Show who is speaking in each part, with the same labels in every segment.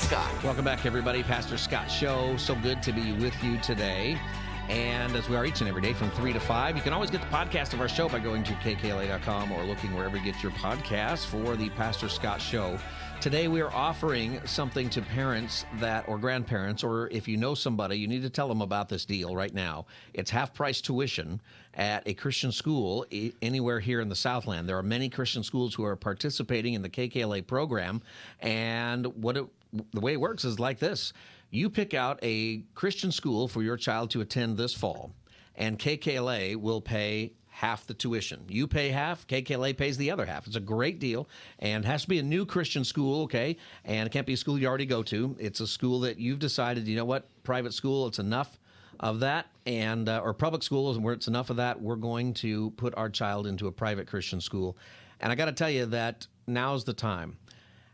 Speaker 1: Scott.
Speaker 2: Welcome back, everybody. Pastor Scott Show. So good to be with you today. And as we are each and every day from 3 to 5, you can always get the podcast of our show by going to KKLA.com or looking wherever you get your podcasts for the Pastor Scott Show. Today we are offering something to parents that, or grandparents, or if you know somebody, you need to tell them about this deal right now. It's half-price tuition at a Christian school anywhere here in the Southland. There are many Christian schools who are participating in the KKLA program, and the way it works is like this. You pick out a Christian school for your child to attend this fall, and KKLA will pay half the tuition. You pay half, KKLA pays the other half. It's a great deal, and it has to be a new Christian school, okay? And it can't be a school you already go to. It's a school that you've decided, you know what, private school, it's enough of that, and or public schools, and where it's enough of that, we're going to put our child into a private Christian school. And I got to tell you that now's the time.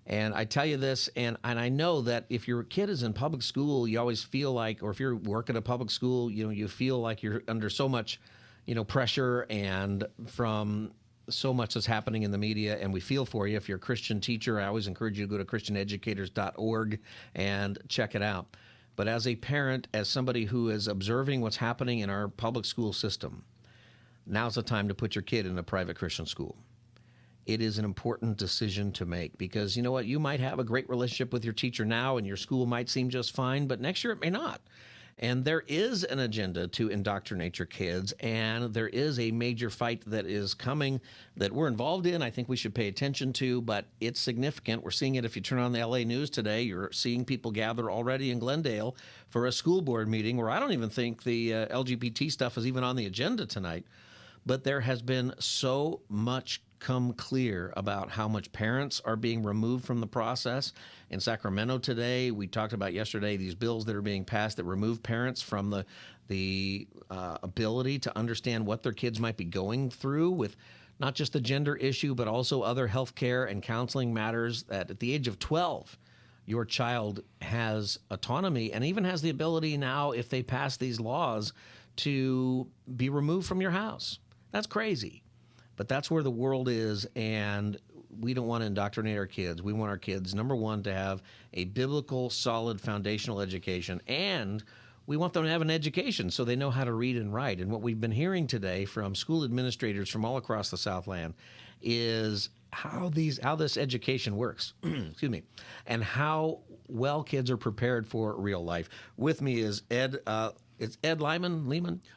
Speaker 2: And I tell you this, and I know that if your kid is in public school, you always feel like, or if you work at a public school, you feel like you're under so much, pressure and from so much that's happening in the media, and we feel for you. If you're a Christian teacher, I always encourage you to go to christianeducators.org and check it out. But as a parent, as somebody who is observing what's happening in our public school system, now's the time to put your kid in a private Christian school. It is an important decision to make because, you know what, you might have a great relationship with your teacher now and your school might seem just fine, but next year it may not. And there is an agenda to indoctrinate your kids, and there is a major fight that is coming that we're involved in. I think we should pay attention to, but it's significant. We're seeing it if you turn on the LA News today. You're seeing people gather already in Glendale for a school board meeting where I don't even think the LGBT stuff is even on the agenda tonight. But there has been so much come clear about how much parents are being removed from the process. In Sacramento today, we talked about yesterday these bills that are being passed that remove parents from the ability to understand what their kids might be going through with not just the gender issue, but also other health care and counseling matters, that at the age of 12, your child has autonomy and even has the ability now, if they pass these laws, to be removed from your house. That's crazy. But that's where the world is, and we don't want to indoctrinate our kids. We want our kids, number one, to have a biblical, solid, foundational education, and we want them to have an education so they know how to read and write. And what we've been hearing today from school administrators from all across the Southland is how this education works, excuse me, and how well kids are prepared for real life. With me is Ed. It's Ed Limon. Limon.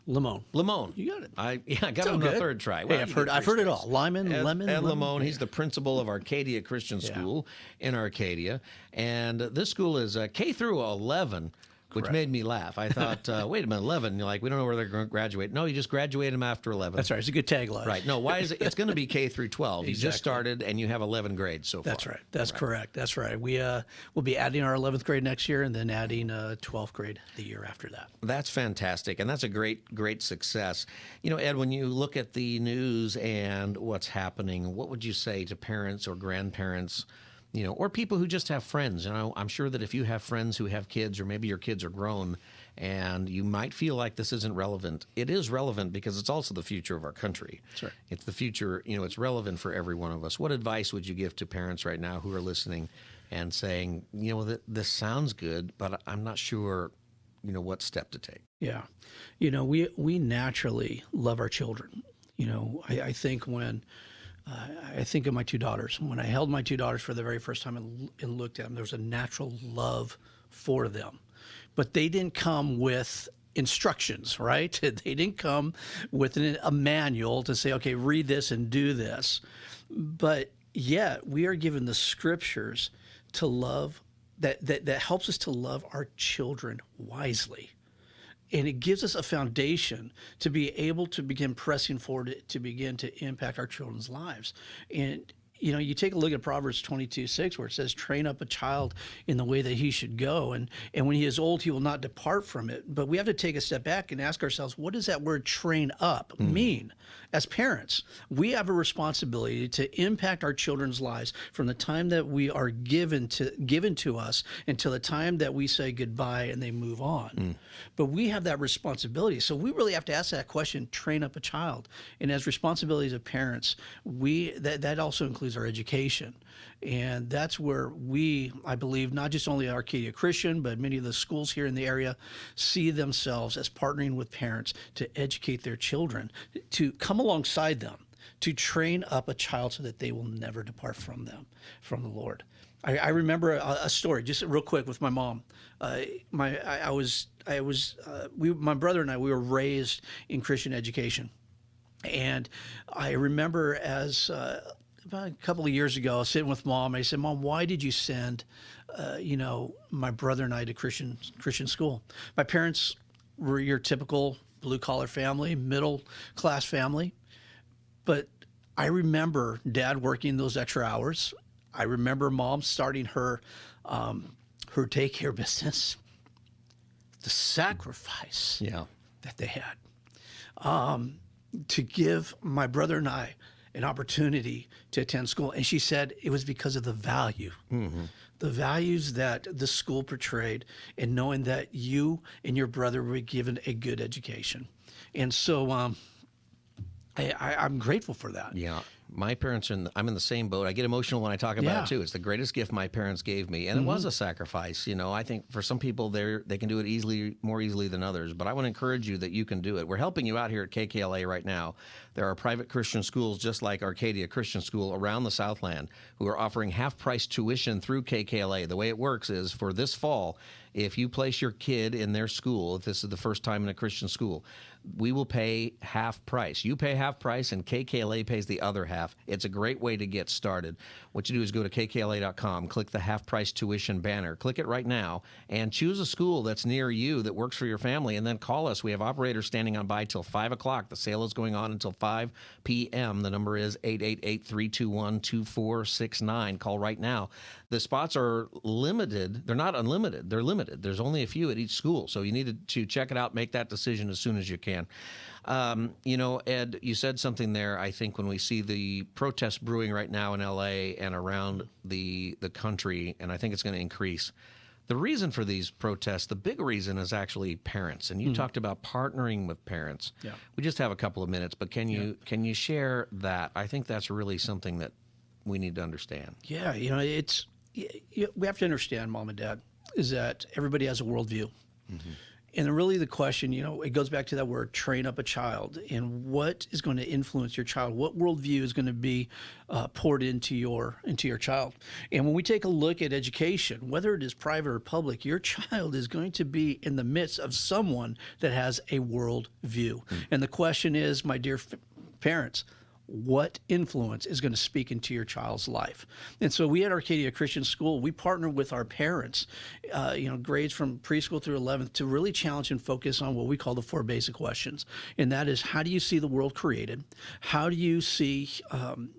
Speaker 2: You got it. I got it on the third try.
Speaker 3: Well, hey, I've heard it all. Lemon.
Speaker 2: Ed Limon. He's the principal of Arcadia Christian School in Arcadia, and this school is K through 11. Which made me laugh. I thought, wait a minute, 11. You're like, we don't know where they're going to graduate. No, you just graduate them after 11.
Speaker 3: That's right. It's a good tagline.
Speaker 2: Right. No, why is it? It's going to be K through 12.
Speaker 3: Exactly.
Speaker 2: You just started, and you have 11 grades so far.
Speaker 3: That's right. That's correct. That's right. We'll be adding our 11th grade next year, and then adding 12th grade the year after that.
Speaker 2: That's fantastic, and that's a great success. Ed, when you look at the news and what's happening, what would you say to parents or grandparents? Or people who just have friends. I'm sure that if you have friends who have kids, or maybe your kids are grown, and you might feel like this isn't relevant. It is relevant because it's also the future of our country.
Speaker 3: That's right.
Speaker 2: It's the future, it's relevant for every one of us. What advice would you give to parents right now who are listening and saying, this sounds good, but I'm not sure, what step to take?
Speaker 3: Yeah. We naturally love our children. I think I think of my two daughters. When I held my two daughters for the very first time and looked at them, there was a natural love for them. But they didn't come with instructions, right? They didn't come with a manual to say, okay, read this and do this. But yet we are given the scriptures to love, that helps us to love our children wisely. And it gives us a foundation to be able to begin pressing forward, to begin to impact our children's lives. And you take a look at Proverbs 22:6, where it says, train up a child in the way that he should go. And when he is old, he will not depart from it. But we have to take a step back and ask ourselves, what does that word train up mean? As parents, we have a responsibility to impact our children's lives from the time that we are given to us until the time that we say goodbye and they move on. But we have that responsibility. So we really have to ask that question, train up a child. And as responsibilities of parents, that also includes lose our education. And that's where we, I believe, not just only Arcadia Christian, but many of the schools here in the area see themselves as partnering with parents to educate their children, to come alongside them, to train up a child so that they will never depart from the Lord. I remember a story, just real quick, with my mom. My brother and I, we were raised in Christian education. And I remember as about a couple of years ago, sitting with Mom, I said, "Mom, why did you send, my brother and I to Christian school?" My parents were your typical blue-collar family, middle-class family. But I remember Dad working those extra hours. I remember Mom starting her daycare business. The sacrifice that they had to give my brother and I an opportunity to attend school. And she said it was because of the value, the values that the school portrayed, and knowing that you and your brother were given a good education. And so I'm grateful for that.
Speaker 2: Yeah. My parents I'm in the same boat. I get emotional when I talk about it too. It's the greatest gift my parents gave me. And it was a sacrifice. I think for some people they can do it more easily than others. But I want to encourage you that you can do it. We're helping you out here at KKLA right now. There are private Christian schools just like Arcadia Christian School around the Southland who are offering half-price tuition through KKLA. The way it works is for this fall, if you place your kid in their school, if this is the first time in a Christian school, we will pay half price. You pay half price and KKLA pays the other half. It's a great way to get started. What you do is go to KKLA.com, click the half price tuition banner, click it right now, and choose a school that's near you that works for your family, and then call us. We have operators standing on by till 5 o'clock. The sale is going on until 5 p.m. The number is 888-321-2469. Call right now. The spots are limited. They're not unlimited. They're limited. There's only a few at each school, so you need to check it out, make that decision as soon as you can. Ed, you said something there, I think, when we see the protests brewing right now in L.A. and around the country, and I think it's going to increase. The reason for these protests, the big reason, is actually parents. And you talked about partnering with parents. Yeah. We just have a couple of minutes, but can you share that? I think that's really something that we need to understand.
Speaker 3: Yeah, we have to understand, Mom and Dad, is that everybody has a worldview. Mm-hmm. And really the question, it goes back to that word, train up a child. And what is going to influence your child? What worldview is going to be poured into your child? And when we take a look at education, whether it is private or public, your child is going to be in the midst of someone that has a worldview. Mm-hmm. And the question is, my dear parents, what influence is going to speak into your child's life? And so we at Arcadia Christian School, we partner with our parents, grades from preschool through 11th, to really challenge and focus on what we call the 4 basic questions. And that is, how do you see the world created? How do you see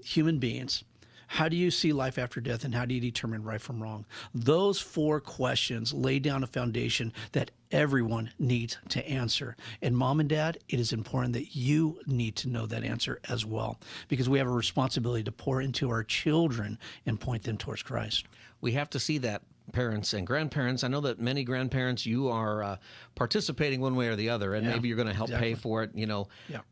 Speaker 3: human beings? How do you see life after death? And how do you determine right from wrong? Those 4 questions lay down a foundation that everyone needs to answer. And Mom and Dad, it is important that you need to know that answer as well, because we have a responsibility to pour into our children and point them towards Christ.
Speaker 2: We have to see that, parents and grandparents. I know that many grandparents, you are participating one way or the other, and maybe you're going to help pay for it.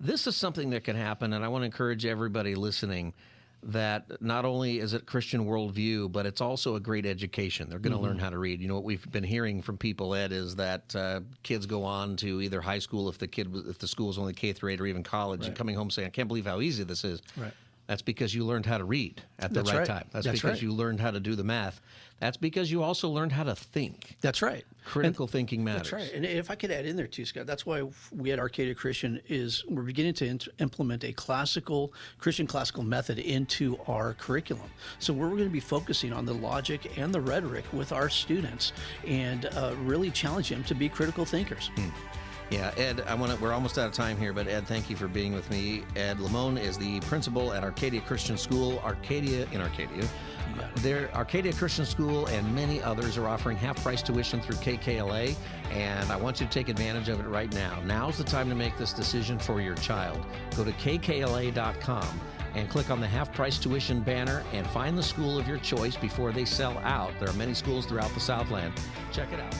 Speaker 2: This is something that can happen, and I want to encourage everybody listening that not only is it Christian worldview, but it's also a great education. They're going to learn how to read. What we've been hearing from people, Ed, is that kids go on to either high school if the school is only K through 8 or even college, and coming home saying, "I can't believe how easy this is." Right. That's because you learned how to read at the right time. That's because you learned how to do the math. That's because you also learned how to think.
Speaker 3: That's right.
Speaker 2: Critical thinking matters.
Speaker 3: That's right. And if I could add in there too, Scott, that's why we at Arcadia Christian we're beginning to implement a Christian classical method into our curriculum. So we're going to be focusing on the logic and the rhetoric with our students and really challenge them to be critical thinkers.
Speaker 2: Yeah, Ed, we're almost out of time here, but Ed, thank you for being with me. Ed Limon is the principal at Arcadia Christian School, Arcadia. Arcadia Christian School and many others are offering half-price tuition through KKLA, and I want you to take advantage of it right now. Now's the time to make this decision for your child. Go to KKLA.com and click on the half-price tuition banner and find the school of your choice before they sell out. There are many schools throughout the Southland. Check it out.